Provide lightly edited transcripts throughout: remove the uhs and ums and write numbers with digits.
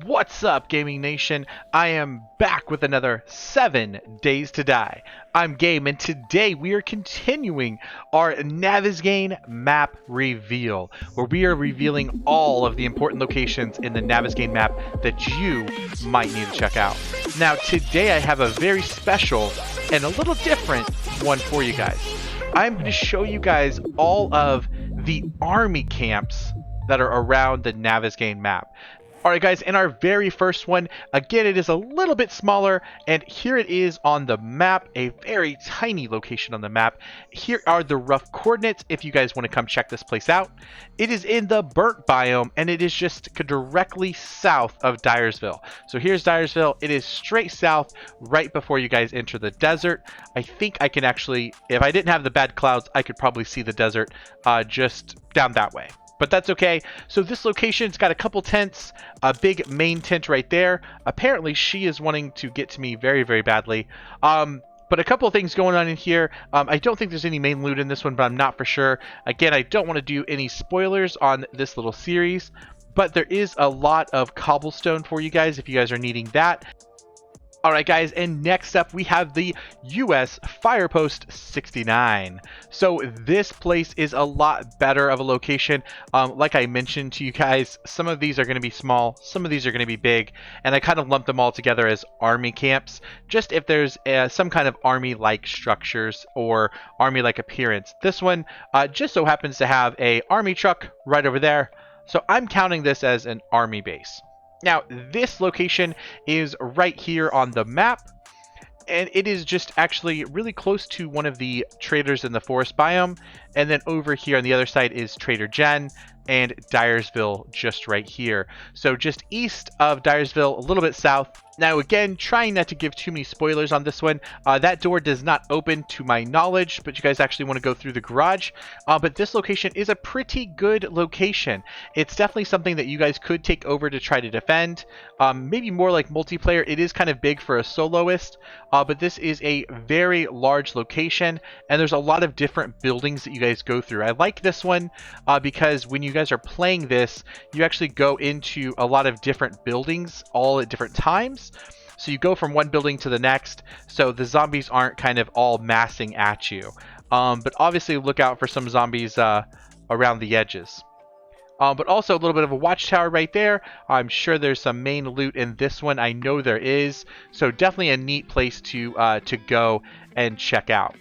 What's up, Gaming Nation? I am back with another 7 Days to Die. I'm Game, and today we are continuing our Navesgane map reveal, where we are revealing all of the important locations in the Navesgane map that you might need to check out. Now, today I have a very special and a little different one for you guys. I'm going to show you guys all of the army camps that are around the Navesgane map. Alright guys, in our very first one, again it is a little bit smaller, and here it is on the map, a very tiny location on the map. Here are the rough coordinates if you guys want to come check this place out. It is in the burnt biome, and it is just directly south of Dyersville. So here's Dyersville, it is straight south right before you guys enter the desert. I think I can actually, if I didn't have the bad clouds, I could probably see the desert just down that way. But that's okay. So this location's got a couple tents, a big main tent right there. Apparently she is wanting to get to me very, very badly. But a couple of things going on in here. I don't think there's any main loot in this one, but I'm not for sure. Again, I don't want to do any spoilers on this little series, but there is a lot of cobblestone for you guys if you guys are needing that. Alright guys, and next up we have the US Firepost 69. So this place is a lot better of a location. Like I mentioned to you guys, some of these are going to be small, some of these are going to be big, and I kind of lump them all together as army camps, just if there's some kind of army-like structures or army-like appearance. This one just so happens to have a army truck right over there, so I'm counting this as an army base. Now, this location is right here on the map, and it is just actually really close to one of the traders in the forest biome, and then over here on the other side is Trader Jen and Dyersville just right here. So just east of Dyersville, a little bit south. Now again, trying not to give too many spoilers on this one. That door does not open to my knowledge, but you guys actually want to go through the garage. But this location is a pretty good location. It's definitely something that you guys could take over to try to defend. Maybe more like multiplayer. It is kind of big for a soloist, but this is a very large location, and there's a lot of different buildings that you guys go through. I like this one because when you guys are playing this, you actually go into a lot of different buildings all at different times. So you go from one building to the next, so the zombies aren't kind of all massing at you. But obviously look out for some zombies around the edges. But also a little bit of a watchtower right there. I'm sure there's some main loot in this one. I know there is. So definitely a neat place to go and check out.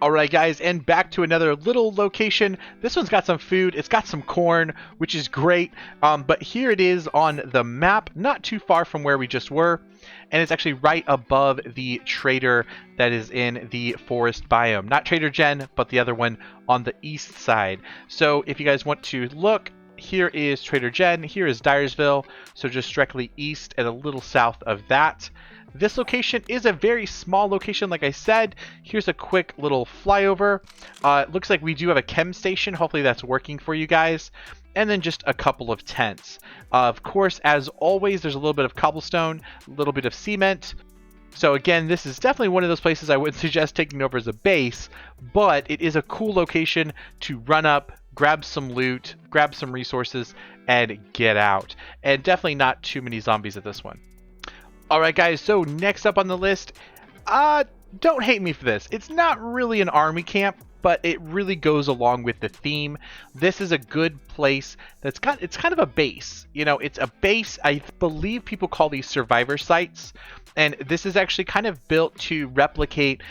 Alright guys, and back to another little location. This one's got some food, it's got some corn, which is great, but here it is on the map, not too far from where we just were, and it's actually right above the trader that is in the forest biome. Not Trader Jen, but the other one on the east side. So if you guys want to look, here is Trader Jen, here is Dyersville, so just directly east and a little south of that. This location is a very small location, like I said. Here's a quick little flyover. It looks like we do have a chem station. Hopefully that's working for you guys. And then just a couple of tents. Of course, as always, there's a little bit of cobblestone, a little bit of cement. So again, this is definitely one of those places I wouldn't suggest taking over as a base, but it is a cool location to run up, grab some loot, grab some resources, and get out. And definitely not too many zombies at this one. Alright guys, so next up on the list, don't hate me for this. It's not really an army camp, but it really goes along with the theme. This is a good place it's kind of a base. You know, it's a base. I believe people call these survivor sites. And this is actually kind of built to replicate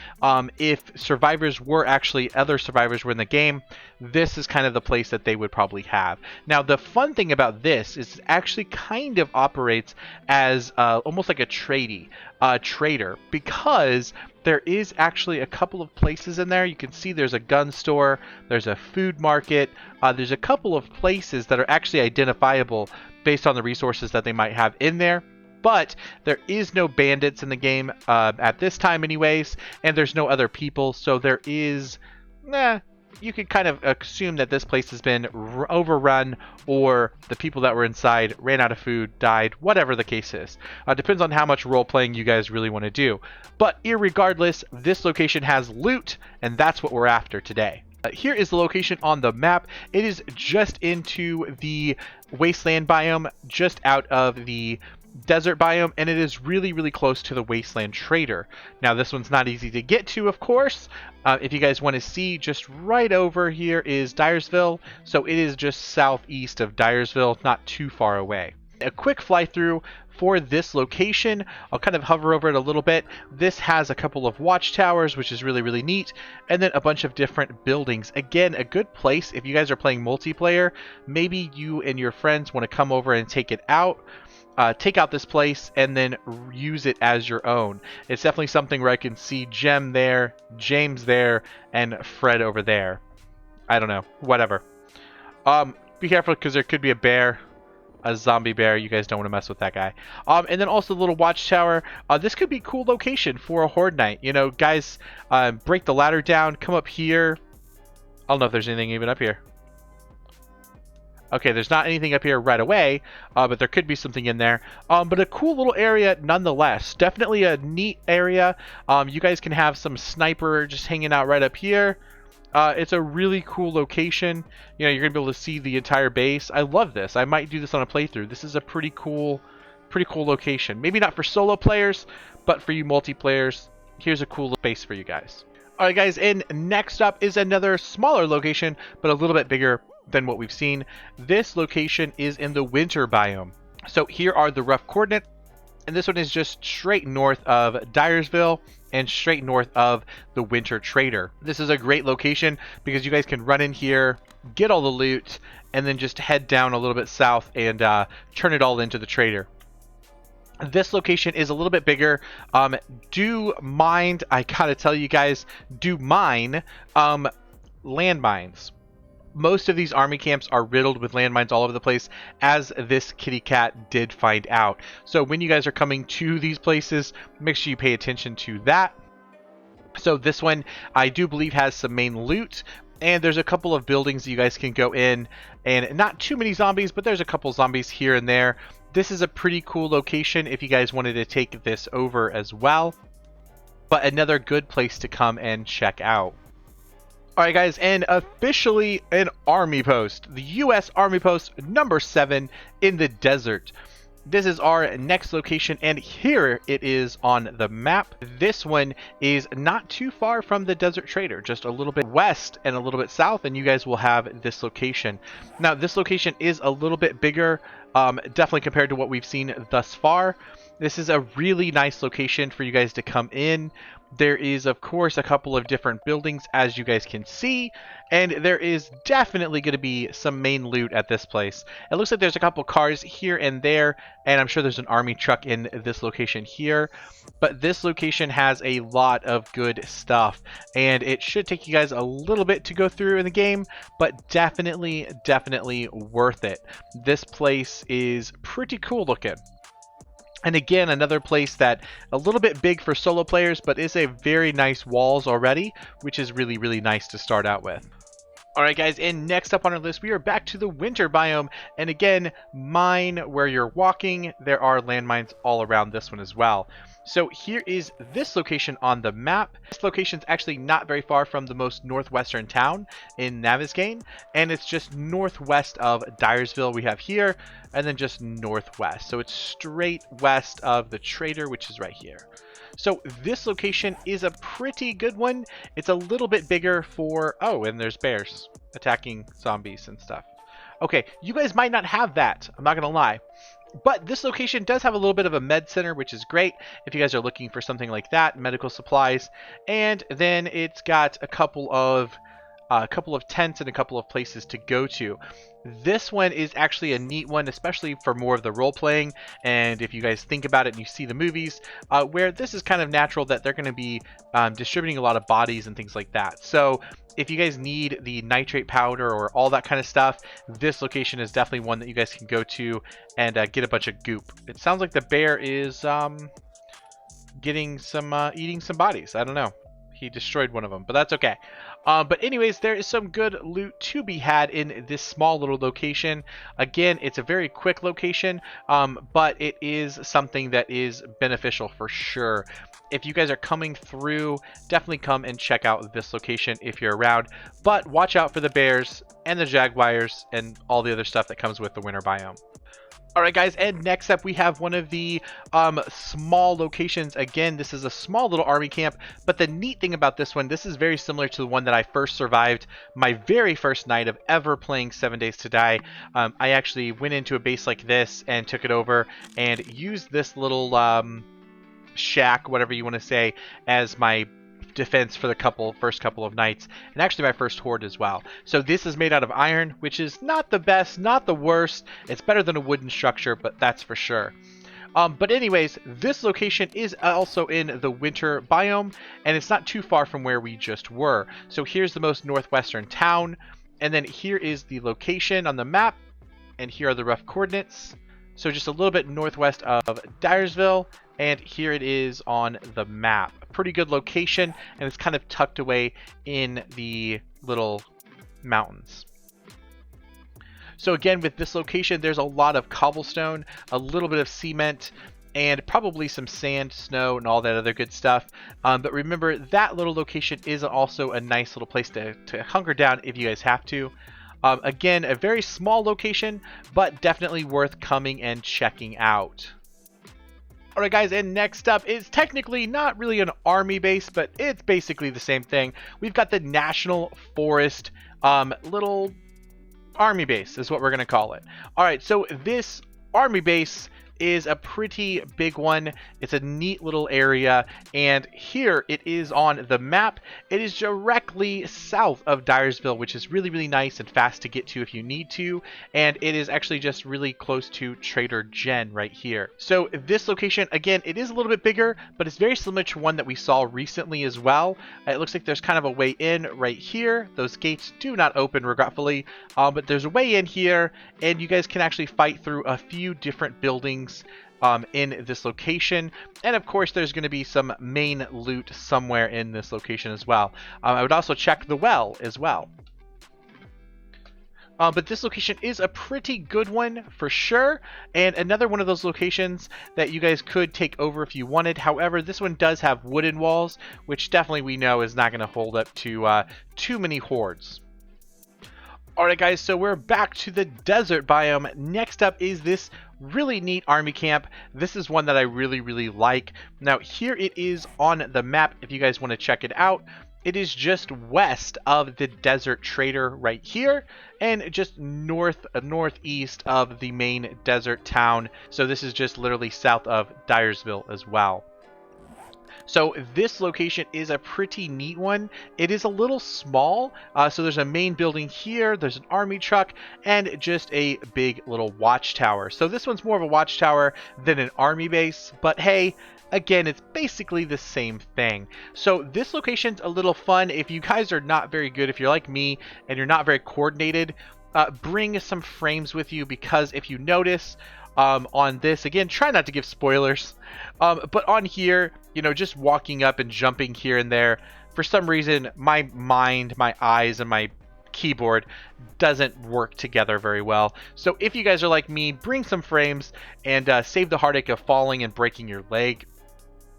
if other survivors were in the game, this is kind of the place that they would probably have. Now, the fun thing about this is it actually kind of operates as almost like a trader, because there is actually a couple of places in there. You can see there's a gun store, there's a food market, there's a couple of places that are actually identifiable based on the resources that they might have in there. But there is no bandits in the game at this time anyways, and there's no other people, so there is, you could kind of assume that this place has been overrun, or the people that were inside ran out of food, died, whatever the case is. Depends on how much role-playing you guys really want to do. But irregardless, this location has loot, and that's what we're after today. Here is the location on the map. It is just into the wasteland biome, just out of the desert biome, and it is really, really close to the wasteland trader. Now, this one's not easy to get to, of course. If you guys want to see, just right over here is Dyersville, so it is just southeast of Dyersville, not too far away. A quick fly through for this location. I'll kind of hover over it a little bit. This has a couple of watchtowers, which is really, really neat, and then a bunch of different buildings. Again, a good place if you guys are playing multiplayer. Maybe you and your friends want to come over and take it out. Take out this place and then use it as your own. It's definitely something where I can see Jem there, James there, and Fred over there. I don't know, whatever. Be careful because there could be a bear, a zombie bear. You guys don't want to mess with that guy. And then also the little watchtower. This could be a cool location for a horde night. You know, guys, break the ladder down, come up here. I don't know if there's anything even up here. Okay, there's not anything up here right away, but there could be something in there. But a cool little area nonetheless. Definitely a neat area. You guys can have some sniper just hanging out right up here. It's a really cool location. You know, you're going to be able to see the entire base. I love this. I might do this on a playthrough. This is a pretty cool location. Maybe not for solo players, but for you multiplayers, here's a cool base for you guys. All right, guys, and next up is another smaller location, but a little bit bigger than what we've seen. This location is in the winter biome. So here are the rough coordinates, and this one is just straight north of Dyersville and straight north of the winter trader. This is a great location because you guys can run in here, get all the loot, and then just head down a little bit south and turn it all into the trader. This location is a little bit bigger. Do mind, I gotta tell you guys, do mine landmines. Most of these army camps are riddled with landmines all over the place, as this kitty cat did find out. So when you guys are coming to these places, make sure you pay attention to that. So this one, I do believe, has some main loot, and there's a couple of buildings that you guys can go in, and not too many zombies, but there's a couple zombies here and there. This is a pretty cool location if you guys wanted to take this over as well, but another good place to come and check out. Alright guys, and officially an army post. The U.S. Army Post number 7 in the desert. This is our next location, and here it is on the map. This one is not too far from the Desert Trader, just a little bit west and a little bit south, and you guys will have this location. Now, this location is a little bit bigger, definitely compared to what we've seen thus far. This is a really nice location for you guys to come in. There is, of course, a couple of different buildings, as you guys can see, and there is definitely going to be some main loot at this place. It looks like there's a couple cars here and there, and I'm sure there's an army truck in this location here, but this location has a lot of good stuff, and it should take you guys a little bit to go through in the game, but definitely worth it. This place is pretty cool looking. And again, another place that a little bit big for solo players, but is a very nice walls already, which is really nice to start out with. Alright guys, and next up on our list, we are back to the winter biome. And again, mine where you're walking, there are landmines all around this one as well. So here is this location on the map. This location is actually not very far from the most northwestern town in Navesgane, and it's just northwest of Dyersville we have here, and then just northwest. So it's straight west of the trader, which is right here. So this location is a pretty good one. It's a little bit bigger for, oh, and there's bears attacking zombies and stuff. Okay, you guys might not have that, I'm not gonna lie. But this location does have a little bit of a med center, which is great if you guys are looking for something like that, medical supplies. And then it's got a couple of tents and a couple of places to go to. This one is actually a neat one, especially for more of the role playing. And if you guys think about it and you see the movies, where this is kind of natural that they're going to be distributing a lot of bodies and things like that. So if you guys need the nitrate powder or all that kind of stuff, this location is definitely one that you guys can go to and get a bunch of goop. It sounds like the bear is getting some eating some bodies. I don't know. he destroyed one of them, but that's okay. But anyways, there is some good loot to be had in this small little location. Again, it's a very quick location, but it is something that is beneficial for sure. If you guys are coming through, definitely come and check out this location if you're around. But watch out for the bears and the jaguars and all the other stuff that comes with the winter biome. Alright guys, and next up we have one of the small locations. Again, this is a small little army camp, but the neat thing about this one, this is very similar to the one that I first survived my very first night of ever playing 7 Days to Die. I actually went into a base like this and took it over and used this little shack, whatever you want to say, as my defense for the first couple of nights, and actually my first horde as well. So this is made out of iron, which is not the best, not the worst. It's better than a wooden structure, but that's for sure. But anyways, this location is also in the winter biome, and it's not too far from where we just were. So here's the most northwestern town, and then here is the location on the map, and here are the rough coordinates. So just a little bit northwest of Dyersville, and here it is on the map. A pretty good location, and it's kind of tucked away in the little mountains. So again, with this location, there's a lot of cobblestone, a little bit of cement, and probably some sand, snow, and all that other good stuff. But remember, that little location is also a nice little place to hunker down if you guys have to. Again, a very small location, but definitely worth coming and checking out. Alright guys, and next up is technically not really an army base, but it's basically the same thing. We've got the National Forest little army base is what we're going to call it. Alright, so this army base is a pretty big one. It's a neat little area, and here it is on the map. It is directly south of Dyersville, which is really, really nice and fast to get to if you need to, and it is actually just really close to Trader Jen right here. So this location, again, it is a little bit bigger, but it's very similar to one that we saw recently as well. It looks like there's kind of a way in right here. Those gates do not open, regretfully, but there's a way in here, and you guys can actually fight through a few different buildings in this location, and of course there's going to be some main loot somewhere in this location as well. I would also check the well as well. But this location is a pretty good one for sure, and another one of those locations that you guys could take over if you wanted. However, this one does have wooden walls, which definitely we know is not going to hold up to too many hordes. Alright guys, so we're back to the desert biome. Next up is this really neat army camp. This is one that I really, really like. Now here it is on the map if you guys want to check it out. It is just west of the Desert Trader right here, and just northeast of the main desert town. So this is just literally south of Dyersville as well. So this location is a pretty neat one. It is a little small, so there's a main building here, there's an army truck, and just a big little watchtower. So this one's more of a watchtower than an army base, but hey, again, it's basically the same thing. So this location's a little fun. If you guys are not very good, if you're like me and you're not very coordinated, bring some frames with you, because if you notice, on this, again, try not to give spoilers, but on here, you know, just walking up and jumping here and there, for some reason my mind, my eyes, and my keyboard doesn't work together very well. So if you guys are like me, bring some frames and save the heartache of falling and breaking your leg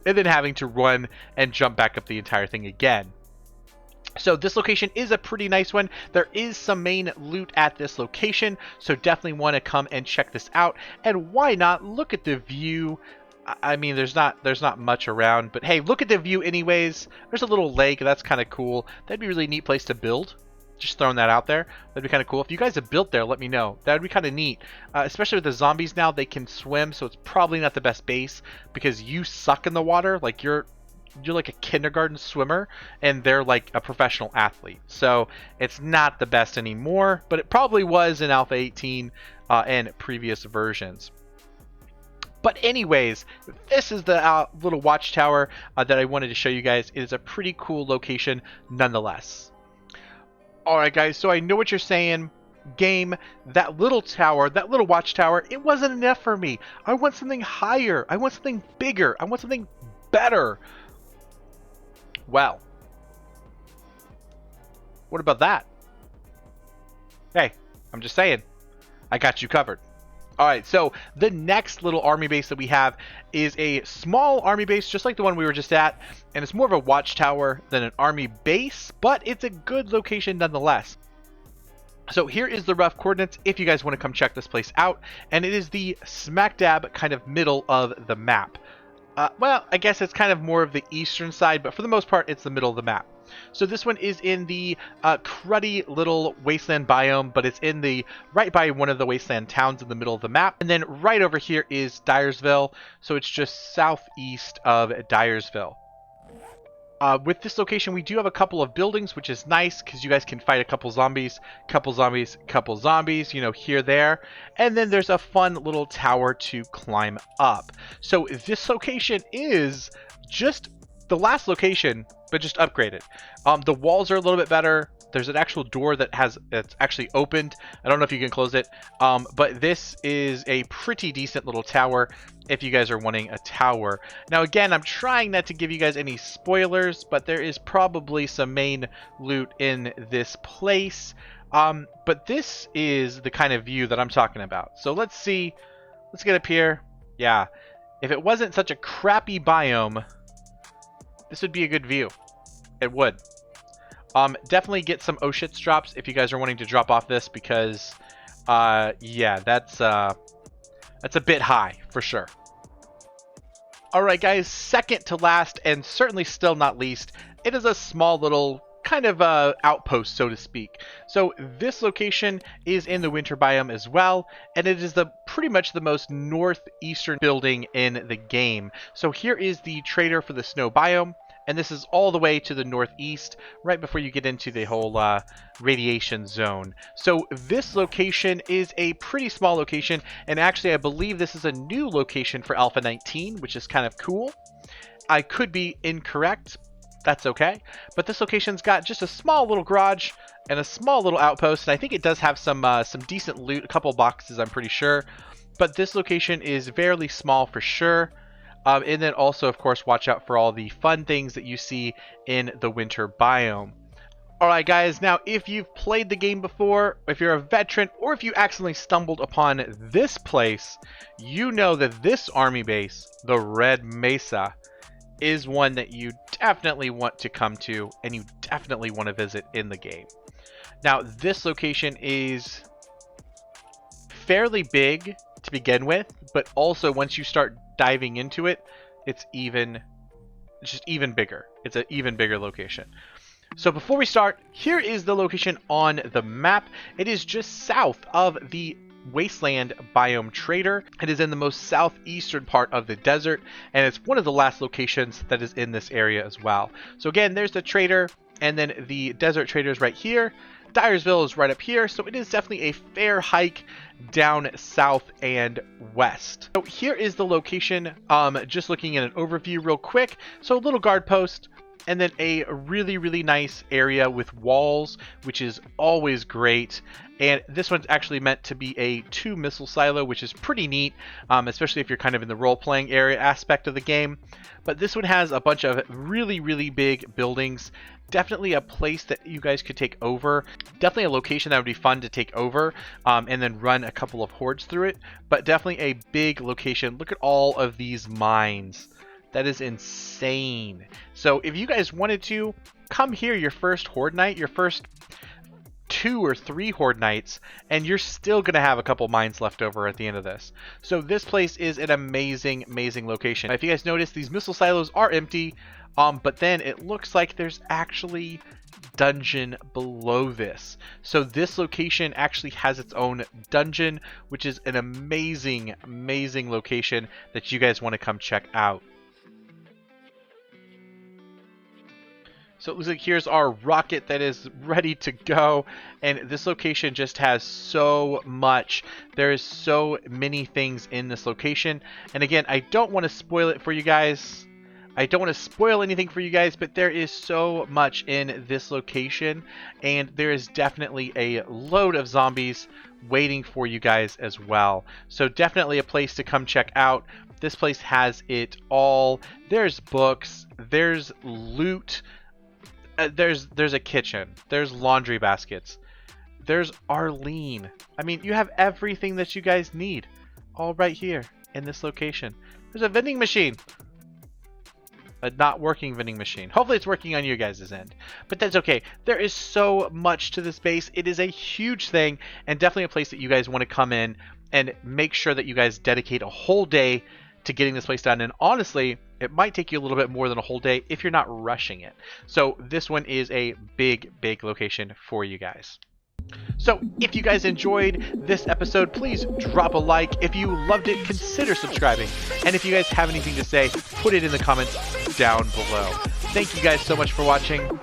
and then having to run and jump back up the entire thing again. So this location is a pretty nice one. There is some main loot at this location, so definitely want to come and check this out. And why not look at the view? I mean, there's not much around, but hey, look at the view anyways. There's a little lake, that's kind of cool. That'd be a really neat place to build. Just throwing that out there. That'd be kind of cool. If you guys have built there, let me know. That'd be kind of neat. Especially with the zombies now, they can swim, so it's probably not the best base because you suck in the water. Like you're like a kindergarten swimmer and they're like a professional athlete, so it's not the best anymore, but it probably was in Alpha 18 and previous versions. But anyways, this is the little watchtower that I wanted to show you guys. It is a pretty cool location nonetheless. Alright guys, so I know what you're saying. Game, that little tower, that little watchtower, it wasn't enough for me. I want something higher, I want something bigger, I want something better. Well, What about that? Hey, I'm just saying, I got you covered. All right, so the next little army base that we have is a small army base, just like the one we were just at, and it's more of a watchtower than an army base, but it's a good location nonetheless. So here is the rough coordinates if you guys want to come check this place out, and it is the smack dab kind of middle of the map. Well, I guess it's kind of more of the eastern side, but for the most part, it's the middle of the map. So this one is in the cruddy little wasteland biome, but it's in the right by one of the wasteland towns in the middle of the map. And then right over here is Dyersville, so it's just southeast of Dyersville. With this location, we do have a couple of buildings, which is nice because you guys can fight a couple zombies, you know, here, there. And then there's a fun little tower to climb up. So this location is just the last location, but just upgraded. The walls are a little bit better. There's an actual door that's actually opened. I don't know if you can close it, but this is a pretty decent little tower if you guys are wanting a tower. Now again, I'm trying not to give you guys any spoilers, but there is probably some main loot in this place. But this is the kind of view that I'm talking about. So let's see. Let's get up here. Yeah, if it wasn't such a crappy biome, this would be a good view. It would. Definitely get some oh shits drops if you guys are wanting to drop off this, because yeah, that's a bit high for sure. Alright guys, second to last and certainly still not least, it is a small little kind of outpost, so to speak. So this location is in the winter biome as well, and it is pretty much the most northeastern building in the game. So here is the trader for the snow biome. And this is all the way to the northeast, right before you get into the whole radiation zone. So this location is a pretty small location, and actually I believe this is a new location for Alpha 19, which is kind of cool. I could be incorrect, that's okay. But this location's got just a small little garage and a small little outpost, and I think it does have some decent loot, a couple boxes I'm pretty sure. But this location is fairly small for sure. And then also, of course, watch out for all the fun things that you see in the winter biome. Alright guys, now if you've played the game before, if you're a veteran, or if you accidentally stumbled upon this place, you know that this army base, the Red Mesa, is one that you definitely want to come to, and you definitely want to visit in the game. Now, this location is fairly big to begin with, but also once you start diving into it, it's just even bigger. It's an even bigger location. So before we start, here is the location on the map. It is just south of the wasteland biome trader. It is in the most southeastern part of the desert, and it's one of the last locations that is in this area as well. So again, there's the trader, and then the desert trader is right here. Dyersville is right up here, so it is definitely a fair hike down south and west. So here is the location, just looking at an overview real quick. So a little guard post, and then a really nice area with walls, which is always great. And this one's actually meant to be a 2 missile silo, which is pretty neat, especially if you're kind of in the role-playing area aspect of the game. But this one has a bunch of really big buildings. Definitely a place that you guys could take over. Definitely a location that would be fun to take over, and then run a couple of hordes through it. But definitely a big location. Look at all of these mines. That is insane. So if you guys wanted to, come here your first horde night, your first 2 or 3 horde nights, and you're still going to have a couple mines left over at the end of this. So this place is an amazing location. If you guys notice, these missile silos are empty, but then it looks like there's actually dungeon below this. So this location actually has its own dungeon, which is an amazing location that you guys want to come check out. So it looks like here's our rocket that is ready to go, and this location just has so much. There is so many things in this location, and again, I don't want to spoil it for you guys. I don't want to spoil anything for you guys, but there is so much in this location, and there is definitely a load of zombies waiting for you guys as well. So definitely a place to come check out. This place has it all. There's books, there's loot, There's a kitchen. There's laundry baskets. There's Arlene. I mean, you have everything that you guys need all right here in this location. There's a vending machine. A not working vending machine. Hopefully it's working on your guys' end. But that's okay. There is so much to this base. It is a huge thing and definitely a place that you guys want to come in and make sure that you guys dedicate a whole day to getting this place done. And honestly, it might take you a little bit more than a whole day if you're not rushing it. So this one is a big, big location for you guys. So if you guys enjoyed this episode, please drop a like. If you loved it, consider subscribing. And if you guys have anything to say, put it in the comments down below. Thank you guys so much for watching.